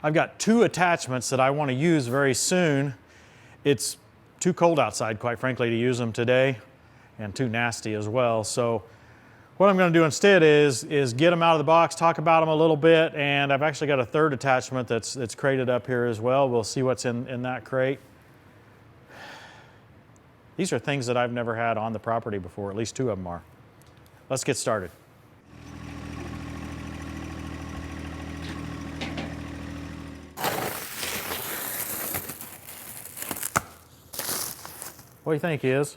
I've got two attachments that I want to use very soon. It's too cold outside, quite frankly, to use them today, and too nasty as well. So what I'm going to do instead is get them out of the box, talk about them a little bit, and I've actually got a third attachment that's crated up here as well. We'll see what's in that crate. These are things that I've never had on the property before, at least two of them are. Let's get started. What do you think, Iz?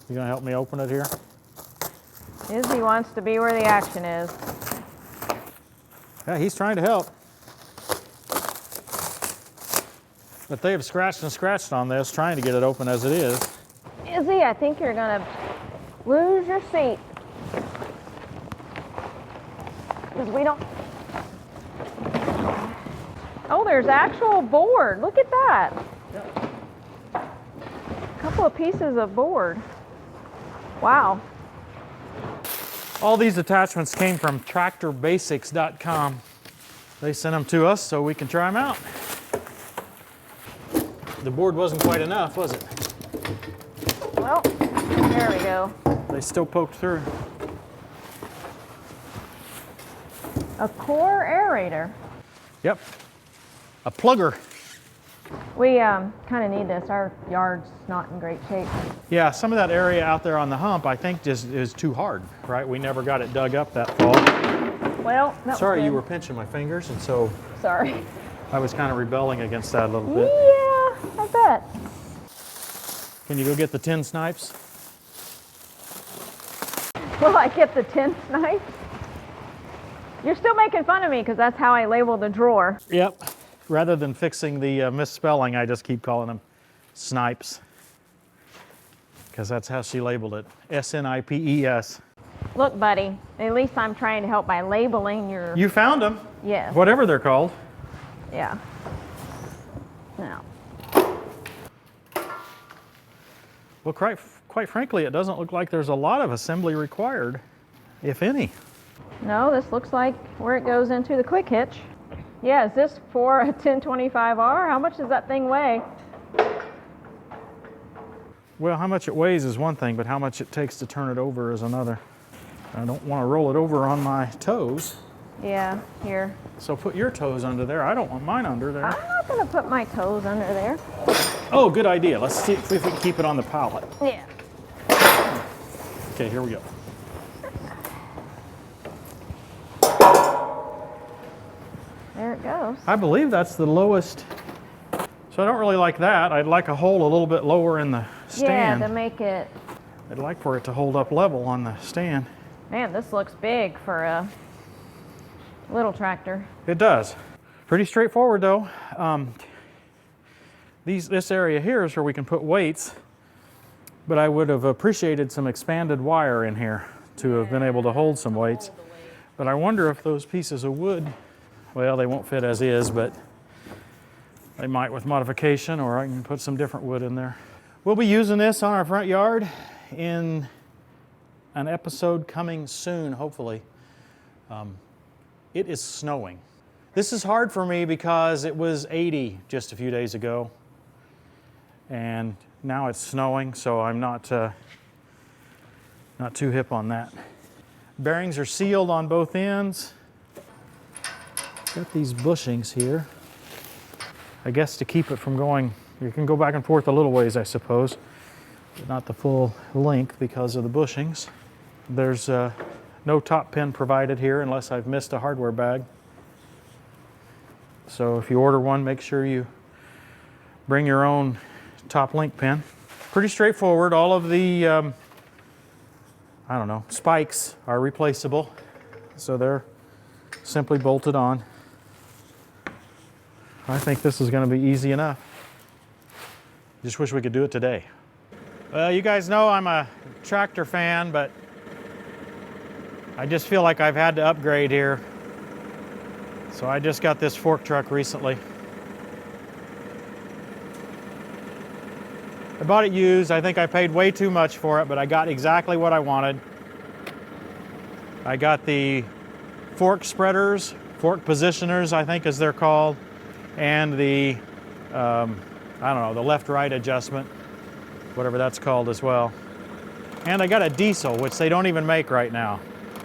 You gonna help me open it here? Izzy wants to be where the action is. Yeah, he's trying to help. But they have scratched and scratched on this, trying to get it open as it is. Izzy, I think you're gonna lose your seat. Because we don't... Oh, there's actual board. Look at that. Yep. A couple of pieces of board. Wow. All these attachments came from tractorbasics.com. They sent them to us so we can try them out. The board wasn't quite enough, was it? Well, there we go. They still poked through. A core aerator. Yep. A plugger. We kind of need this. Our yard's not in great shape. Yeah, some of that area out there on the hump, I think, just is too hard, right? We never got it dug up that fall. Well, that Sorry, was you good. were pinching my fingers, and so Sorry. I was kind of rebelling against that a little bit. Yeah, I bet. Can you go get the tin snipes? Will I get the tin snipe? You're still making fun of me because that's how I label the drawer. Yep. Rather than fixing the misspelling, I just keep calling them snipes. Because that's how she labeled it. S-N-I-P-E-S. Look, buddy, at least I'm trying to help by labeling your... You found them. Yes. Whatever they're called. Yeah. Now. Well, quite frankly, it doesn't look like there's a lot of assembly required, if any. No, this looks like where it goes into the quick hitch. Yeah, is this for a 1025R? How much does that thing weigh? Well, how much it weighs is one thing, but how much it takes to turn it over is another. I don't want to roll it over on my toes. Yeah, here. So put your toes under there. I don't want mine under there. I'm not going to put my toes under there. Oh, good idea. Let's see if we can keep it on the pallet. Yeah. Okay, here we go. There it goes. I believe that's the lowest. So I don't really like that. I'd like a hole a little bit lower in the stand. Yeah, to make it... I'd like for it to hold up level on the stand. Man, this looks big for a little tractor. It does. Pretty straightforward though. This area here is where we can put weights, but I would have appreciated some expanded wire in here to have been able to hold some weights. But I wonder if those pieces of wood, well, they won't fit as is, but they might with modification, or I can put some different wood in there. We'll be using this on our front yard in an episode coming soon, hopefully. It is snowing. This is hard for me because it was 80 just a few days ago, and now it's snowing, so I'm not too hip on that. Bearings are sealed on both ends. Got these bushings here. I guess to keep it from going, you can go back and forth a little ways, I suppose, but not the full length because of the bushings. There's no top pin provided here unless I've missed a hardware bag. So if you order one, make sure you bring your own top link pin. Pretty straightforward. All of the, I don't know, spikes are replaceable. So they're simply bolted on. I think this is going to be easy enough. Just wish we could do it today. Well, you guys know I'm a tractor fan, but I just feel like I've had to upgrade here. So I just got this fork truck recently. I bought it used. I think I paid way too much for it, but I got exactly what I wanted. I got the fork spreaders, fork positioners, I think as they're called, and the, I don't know, the left-right adjustment, whatever that's called as well. And I got a diesel, which they don't even make right now.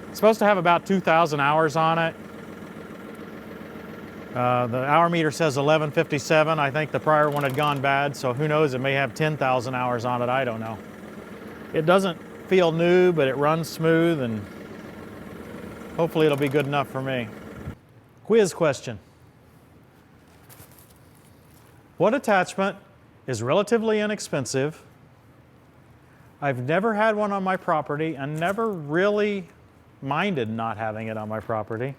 It's supposed to have about 2,000 hours on it. The hour meter says 1157. I think the prior one had gone bad, so who knows, it may have 10,000 hours on it, I don't know. It doesn't feel new, but it runs smooth, and hopefully it'll be good enough for me. Quiz question. What attachment is relatively inexpensive? I've never had one on my property and never really minded not having it on my property.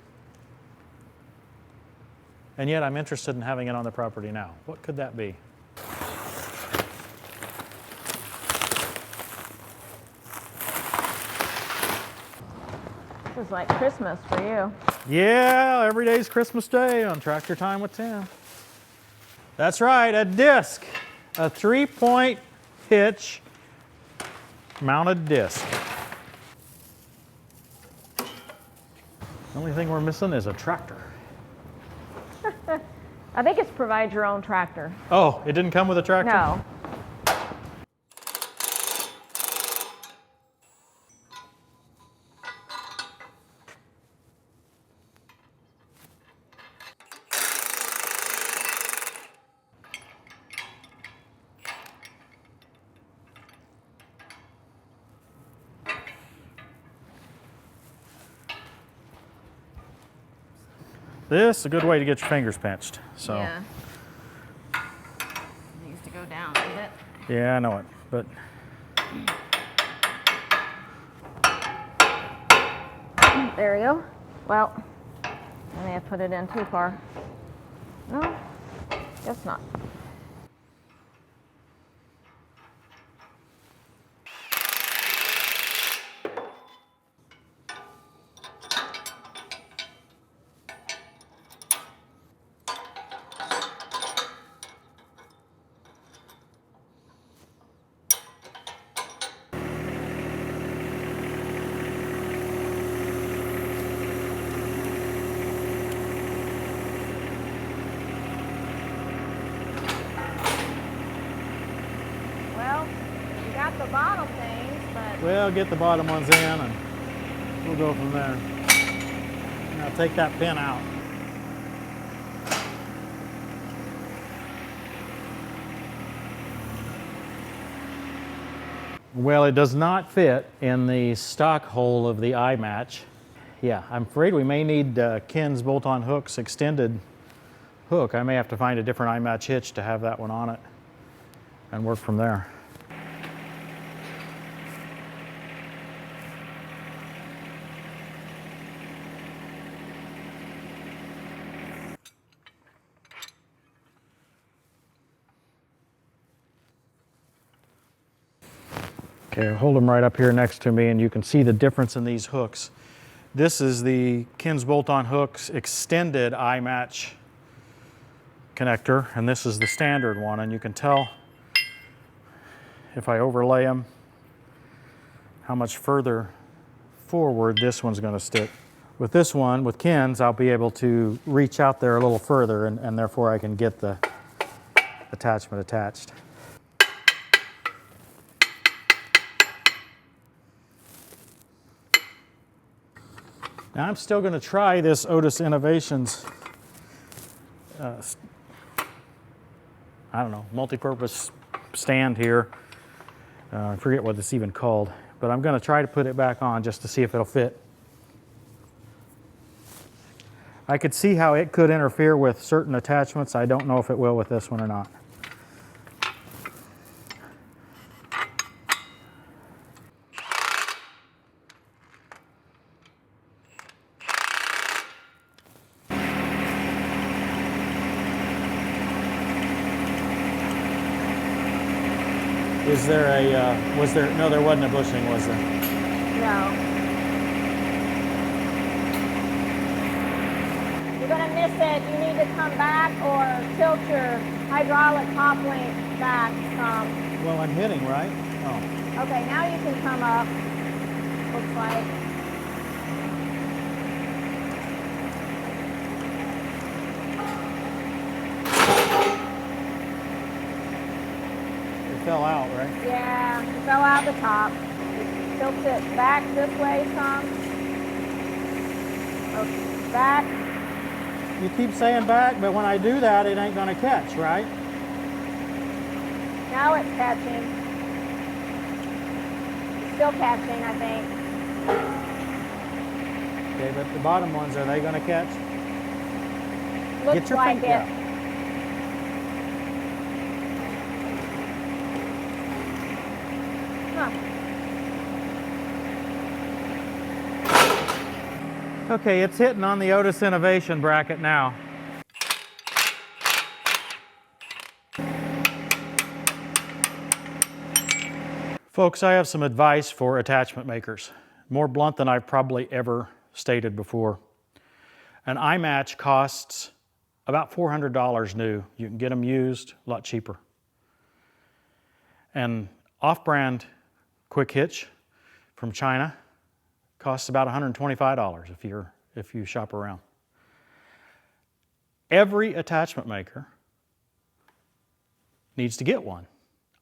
And yet I'm interested in having it on the property now. What could that be? This is like Christmas for you. Yeah, every day's Christmas Day on Tractor Time with Tim. That's right, a disc. A 3-point hitch mounted disc. The only thing we're missing is a tractor. I think it's provide your own tractor. Oh, it didn't come with a tractor? No. This is a good way to get your fingers pinched. So. Yeah. It needs to go down a bit. Yeah, I know it, but. There we go. Well, I may have put it in too far. No, guess not. Got the bottom things, but... Well, get the bottom ones in and we'll go from there. Now take that pin out. Well, it does not fit in the stock hole of the eye match. Yeah, I'm afraid we may need Ken's bolt-on hooks extended hook. I may have to find a different eye match hitch to have that one on it and work from there. Okay, I'll hold them right up here next to me and you can see the difference in these hooks. This is the Ken's bolt-on hooks extended eye match connector, and this is the standard one, and you can tell if I overlay them how much further forward this one's going to stick. With this one, with Ken's, I'll be able to reach out there a little further and therefore I can get the attachment attached. Now I'm still going to try this Otis Innovations, I don't know, multi-purpose stand here. I forget what it's even called, but I'm going to try to put it back on just to see if it'll fit. I could see how it could interfere with certain attachments. I don't know if it will with this one or not. Is there a, was there, no, there wasn't a bushing, was there? No. You're going to miss it. You need to come back or tilt your hydraulic top link back some. Well, I'm hitting, right? Oh. Okay, now you can come up. Looks like. fell out, right? Yeah, it fell out the top. Just tilt it back this way some. Okay, back. You keep saying back, but when I do that, it ain't gonna catch, right? Now it's catching. It's still catching, I think. Okay, but the bottom ones, are they gonna catch? Looks Get your like finger it. out. Huh. Okay, it's hitting on the Otis Innovation bracket now. Folks, I have some advice for attachment makers, more blunt than I've probably ever stated before. An eye match costs about $400 new. You can get them used a lot cheaper. And off-brand quick hitch from China costs about $125 if you shop around. Every attachment maker needs to get one.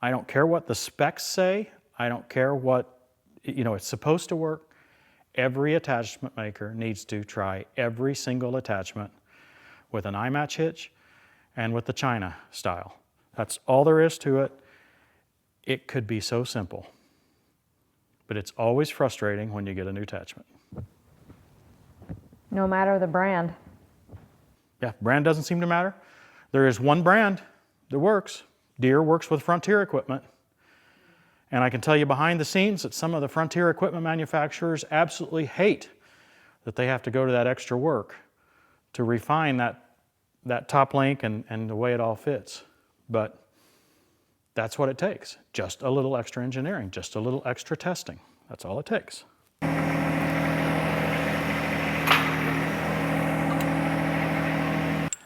I don't care what the specs say. I don't care what, it's supposed to work. Every attachment maker needs to try every single attachment with an eye match hitch and with the China style. That's all there is to it. It could be so simple, but it's always frustrating when you get a new attachment. No matter the brand. Yeah, brand doesn't seem to matter. There is one brand that works. Deere works with Frontier equipment. And I can tell you behind the scenes that some of the Frontier equipment manufacturers absolutely hate that they have to go to that extra work to refine that top link and the way it all fits. But that's what it takes. Just a little extra engineering, just a little extra testing. That's all it takes.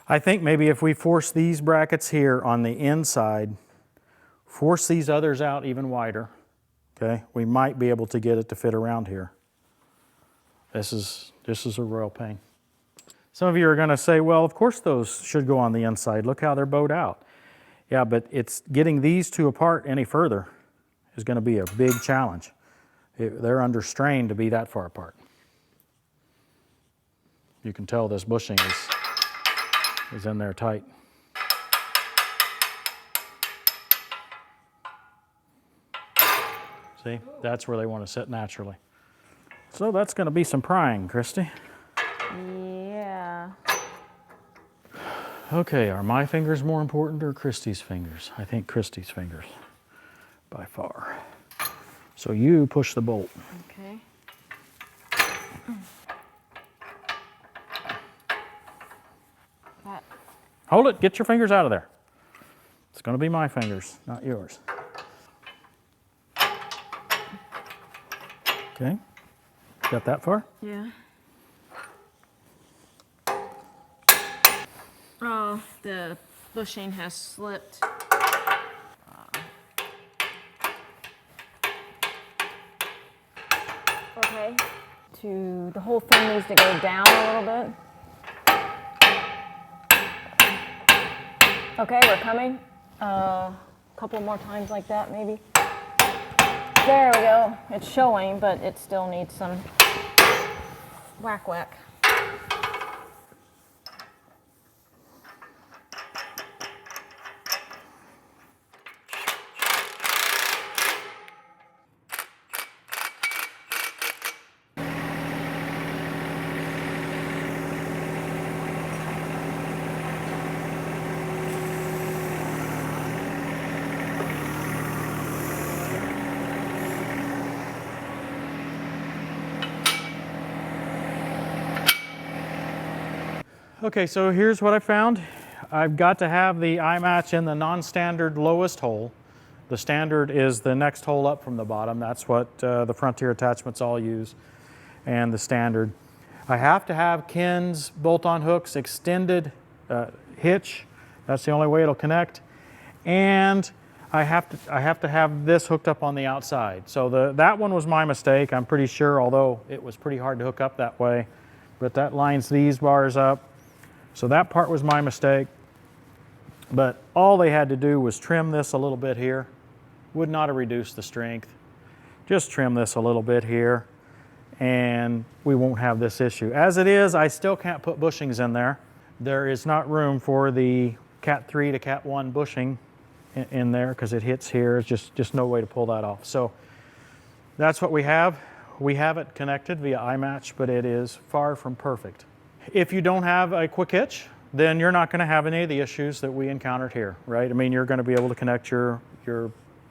I think maybe if we force these brackets here on the inside, force these others out even wider, okay, we might be able to get it to fit around here. This is a royal pain. Some of you are going to say, well, of course those should go on the inside. Look how they're bowed out. Yeah, but it's getting these two apart any further is going to be a big challenge. They're under strain to be that far apart. You can tell this bushing is in there tight. See, that's where they want to sit naturally. So that's going to be some prying, Christy. Yeah. Okay, are my fingers more important or Christy's fingers? I think Christy's fingers, by far. So you push the bolt. Okay. That. Hold it, get your fingers out of there. It's going to be my fingers, not yours. Okay, got that far? Yeah. Oh, the bushing has slipped. Okay. The whole thing needs to go down a little bit. Okay, we're coming. A couple more times like that, maybe. There we go. It's showing, but it still needs some whack. Okay, so here's what I found. I've got to have the eye match in the non-standard lowest hole. The standard is the next hole up from the bottom. That's what the Frontier attachments all use, and the standard. I have to have Ken's bolt-on hooks extended hitch. That's the only way it'll connect. And I have to have this hooked up on the outside. So that one was my mistake, I'm pretty sure, although it was pretty hard to hook up that way. But that lines these bars up. So that part was my mistake. But all they had to do was trim this a little bit here, would not have reduced the strength. Just trim this a little bit here and we won't have this issue. As it is, I still can't put bushings in there. There is not room for the Cat 3 to Cat 1 bushing in there because it hits here. It's just no way to pull that off. So that's what we have. We have it connected via iMatch, but it is far from perfect. If you don't have a quick hitch, then you're not going to have any of the issues that we encountered here, right? I mean, you're going to be able to connect your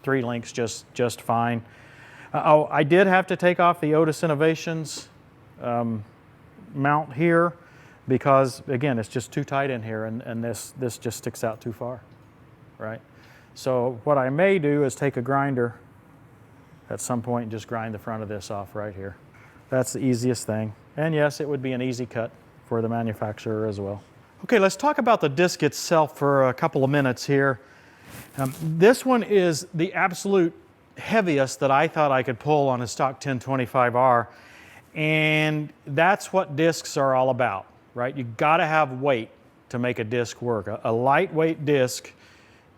3 links just fine. Oh, I did have to take off the Otis Innovations mount here because, again, it's just too tight in here and this just sticks out too far, right? So what I may do is take a grinder at some point and just grind the front of this off right here. That's the easiest thing. And yes, it would be an easy cut for the manufacturer as well. Okay, let's talk about the disc itself for a couple of minutes here. This one is the absolute heaviest that I thought I could pull on a stock 1025R, and that's what discs are all about, right? You gotta have weight to make a disc work. A lightweight disc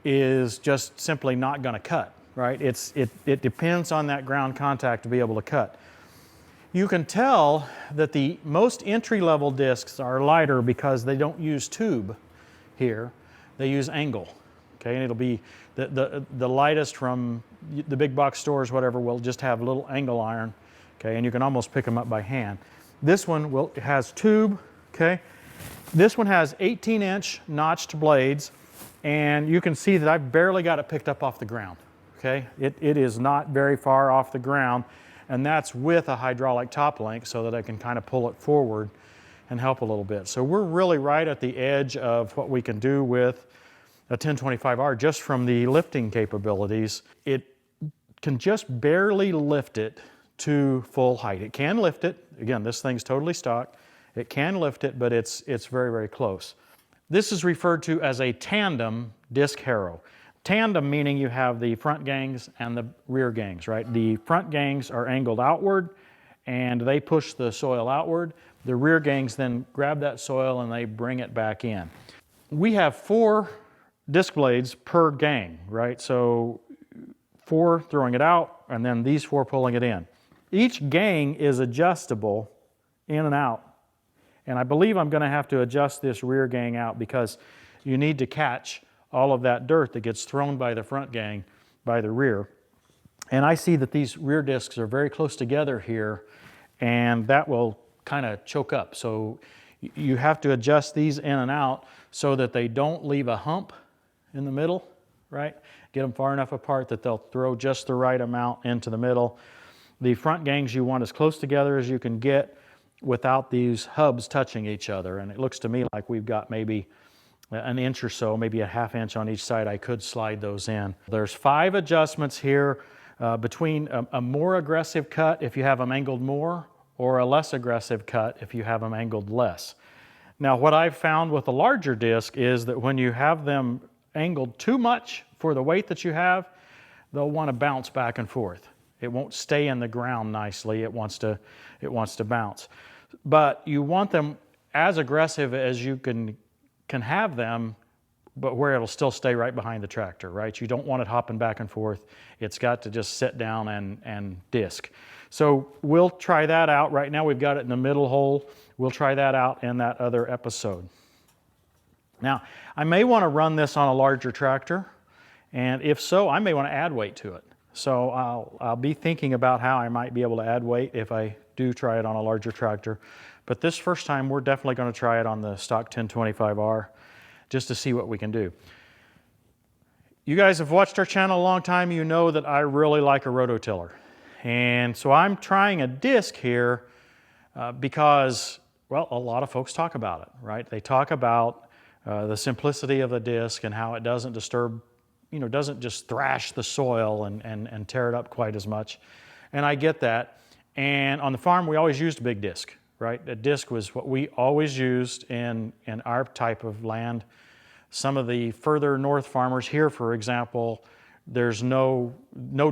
is just simply not gonna cut, right? It depends on that ground contact to be able to cut. You can tell that the most entry-level discs are lighter because they don't use tube here, they use angle. Okay, and it'll be the lightest from the big box stores, whatever, will just have a little angle iron, okay, and you can almost pick them up by hand. This one has tube, okay. This one has 18-inch notched blades, and you can see that I've barely got it picked up off the ground, okay. It is not very far off the ground, and that's with a hydraulic top link so that I can kind of pull it forward and help a little bit. So we're really right at the edge of what we can do with a 1025R just from the lifting capabilities. It can just barely lift it to full height. It can lift it. Again, this thing's totally stock. It can lift it, but it's very, very close. This is referred to as a tandem disc harrow. Tandem meaning you have the front gangs and the rear gangs, right? The front gangs are angled outward and they push the soil outward. The rear gangs then grab that soil and they bring it back in. We have 4 disc blades per gang, right? So 4 throwing it out and then these 4 pulling it in. Each gang is adjustable in and out. And I believe I'm going to have to adjust this rear gang out because you need to catch all of that dirt that gets thrown by the front gang by the rear. And I see that these rear discs are very close together here and that will kind of choke up. So you have to adjust these in and out so that they don't leave a hump in the middle, right? Get them far enough apart that they'll throw just the right amount into the middle. The front gangs you want as close together as you can get without these hubs touching each other. And it looks to me like we've got maybe an inch or so, maybe a ½ inch on each side. I could slide those in. There's 5 adjustments here between a more aggressive cut if you have them angled more or a less aggressive cut if you have them angled less. Now what I've found with a larger disc is that when you have them angled too much for the weight that you have, they'll want to bounce back and forth. It won't stay in the ground nicely. It wants to bounce. But you want them as aggressive as you can have them, but where it'll still stay right behind the tractor, right? You don't want it hopping back and forth. It's got to just sit down and disc. So we'll try that out. Right now we've got it in the middle hole. We'll try that out in that other episode. Now, I may want to run this on a larger tractor, and if so, I may want to add weight to it. So I'll be thinking about how I might be able to add weight if I do try it on a larger tractor. But this first time, we're definitely going to try it on the stock 1025R just to see what we can do. You guys have watched our channel a long time. You know that I really like a rototiller. And so I'm trying a disc here because, well, a lot of folks talk about it, right? They talk about the simplicity of the disc and how it doesn't disturb, doesn't just thrash the soil and tear it up quite as much. And I get that. And on the farm, we always used a big disc, right? A disc was what we always used in our type of land. Some of the further north farmers here, for example, there's no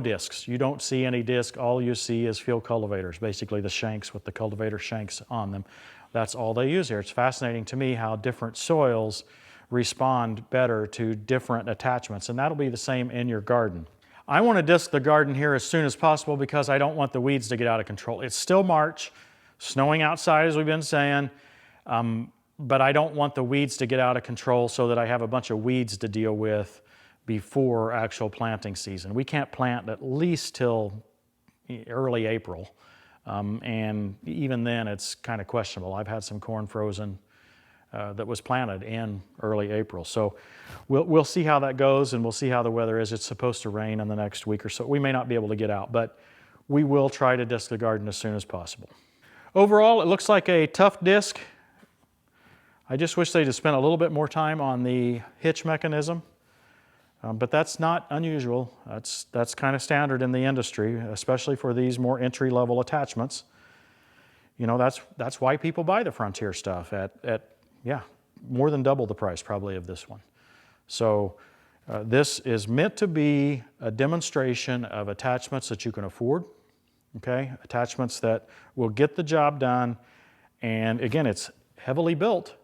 discs. You don't see any disc. All you see is field cultivators, basically the shanks with the cultivator shanks on them. That's all they use here. It's fascinating to me how different soils respond better to different attachments, and that'll be the same in your garden. I want to disc the garden here as soon as possible because I don't want the weeds to get out of control. It's still March, snowing outside as we've been saying, but I don't want the weeds to get out of control so that I have a bunch of weeds to deal with before actual planting season. We can't plant at least till early April, and even then it's kind of questionable. I've had some corn frozen that was planted in early April. So we'll see how that goes, and we'll see how the weather is. It's supposed to rain in the next week or so. We may not be able to get out, but we will try to disc the garden as soon as possible. Overall, it looks like a tough disc. I just wish they'd have spent a little bit more time on the hitch mechanism, but that's not unusual. That's kind of standard in the industry, especially for these more entry-level attachments. You know, that's why people buy the Frontier stuff at more than double the price probably of this one. So this is meant to be a demonstration of attachments that you can afford, okay? Attachments that will get the job done. And again, it's heavily built,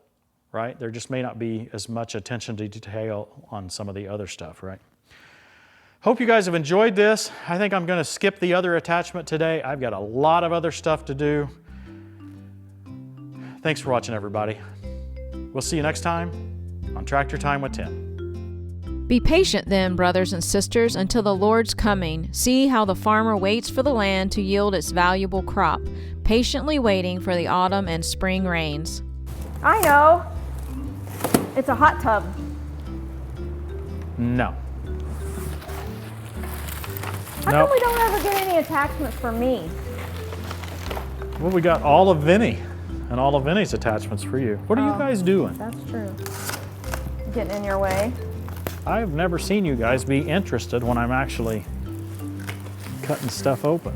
right? There just may not be as much attention to detail on some of the other stuff, right? Hope you guys have enjoyed this. I think I'm gonna skip the other attachment today. I've got a lot of other stuff to do. Thanks for watching, everybody. We'll see you next time on Tractor Time with Tim. Be patient then, brothers and sisters, until the Lord's coming. See how the farmer waits for the land to yield its valuable crop, patiently waiting for the autumn and spring rains. I know. It's a hot tub. No. How come we don't ever get any attachments for me? Well, we got all of Vinny and all of Vinny's attachments for you. What are you guys doing? That's true. Getting in your way. I've never seen you guys be interested when I'm actually cutting stuff open.